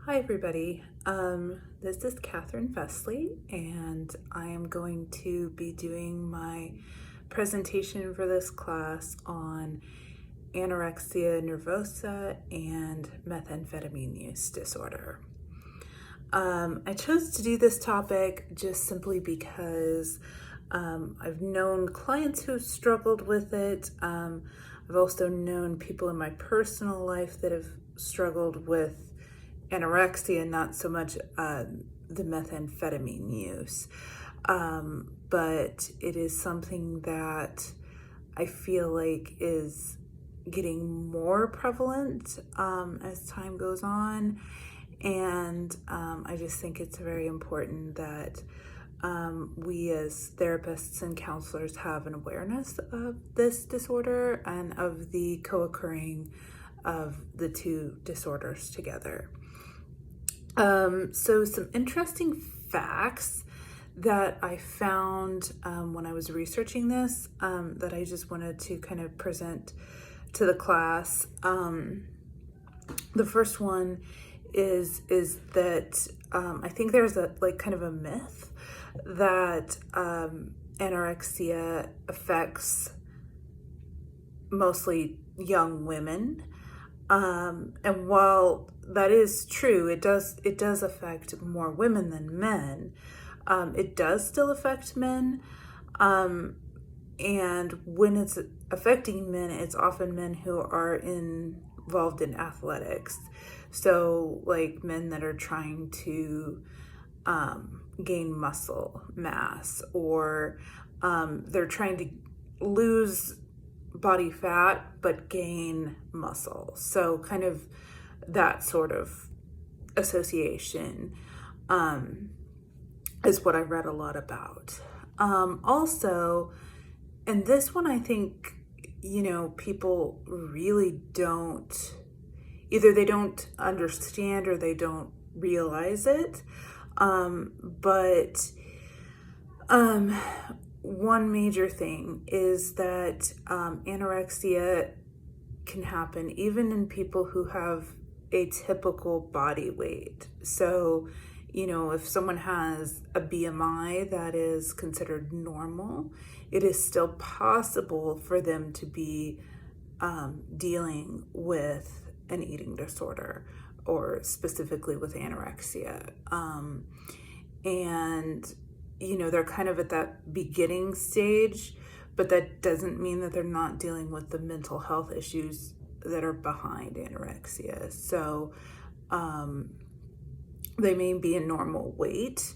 Hi, everybody. This is Catherine Vesley, and I am going to be doing my presentation for this class on anorexia nervosa and methamphetamine use disorder. I chose to do this topic just simply because I've known clients who've struggled with it. I've also known people in my personal life that have struggled with anorexia, not so much the methamphetamine use. But it is something that I feel like is getting more prevalent as time goes on. And I just think it's very important that we as therapists and counselors have an awareness of this disorder and of the co-occurring of the two disorders together. So some interesting facts that I found when I was researching this that I just wanted to kind of present to the class. The first one is that I think there's a kind of a myth that anorexia affects mostly young women. And while that is true, it does affect more women than men. It does still affect men. And when it's affecting men, it's often men who are involved in athletics. So like men that are trying to gain muscle mass, or they're trying to lose body fat but gain muscle. So kind of that sort of association is what I read a lot about. Also, and this one I think, people really don't, either they don't understand or they don't realize it. But one major thing is that anorexia can happen even in people who have a typical body weight. So, if someone has a BMI that is considered normal, it is still possible for them to be dealing with an eating disorder, or specifically with anorexia. And they're kind of at that beginning stage, but that doesn't mean that they're not dealing with the mental health issues that are behind anorexia. So they may be a normal weight,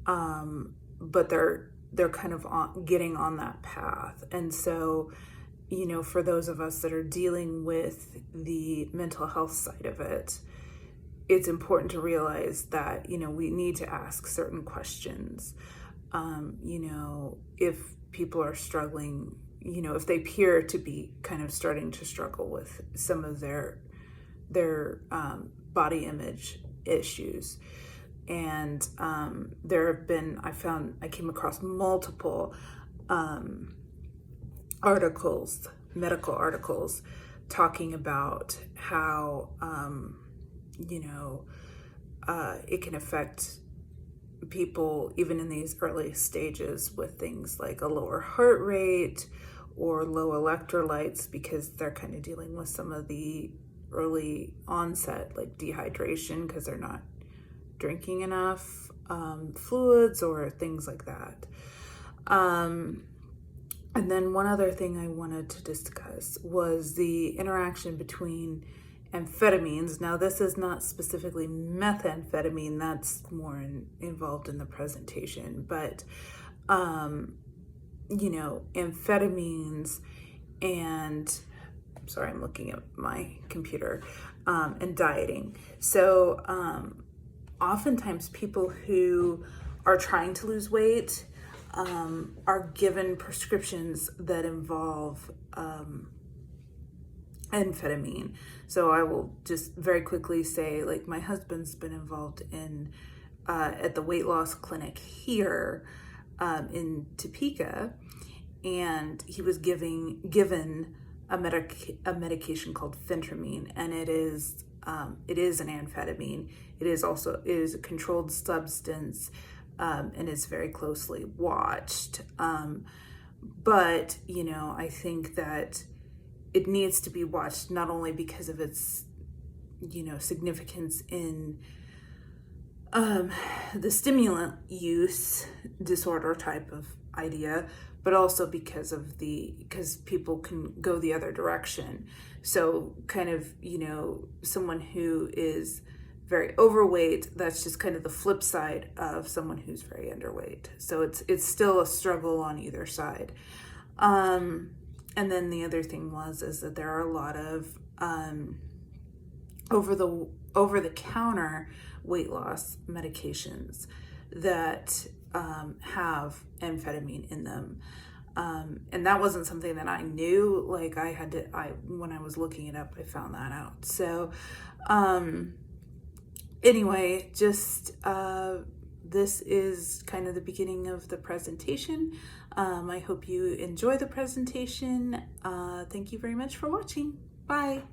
but they're kind of getting on that path. And so, for those of us that are dealing with the mental health side of it, it's important to realize that, we need to ask certain questions. If people are struggling, if they appear to be kind of starting to struggle with some of their body image issues. And I came across multiple articles, medical articles, talking about how it can affect people even in these early stages with things like a lower heart rate or low electrolytes, because they're kind of dealing with some of the early onset like dehydration because they're not drinking enough fluids or things like that. And then one other thing I wanted to discuss was the interaction between amphetamines. Now, this is not specifically methamphetamine, that's more involved in the presentation, but amphetamines and, sorry, I'm looking at my computer, and dieting. So oftentimes people who are trying to lose weight are given prescriptions that involve amphetamine. So I will just very quickly say, like, my husband's been involved in at the weight loss clinic here in Topeka, and he was given a medication called phentermine, and it is it is an amphetamine. It is a controlled substance, and is very closely watched. But, you know, I think that it needs to be watched not only because of its, you know, significance in the stimulant use disorder type of idea, but also because people can go the other direction. So kind of, you know, someone who is very overweight, that's just kind of the flip side of someone who's very underweight. So it's still a struggle on either side. And then the other thing is that there are a lot of over the counter weight loss medications that have amphetamine in them. And that wasn't something that I knew. Like when I was looking it up, I found that out. So anyway, just this is kind of the beginning of the presentation. I hope you enjoy the presentation. Thank you very much for watching. Bye.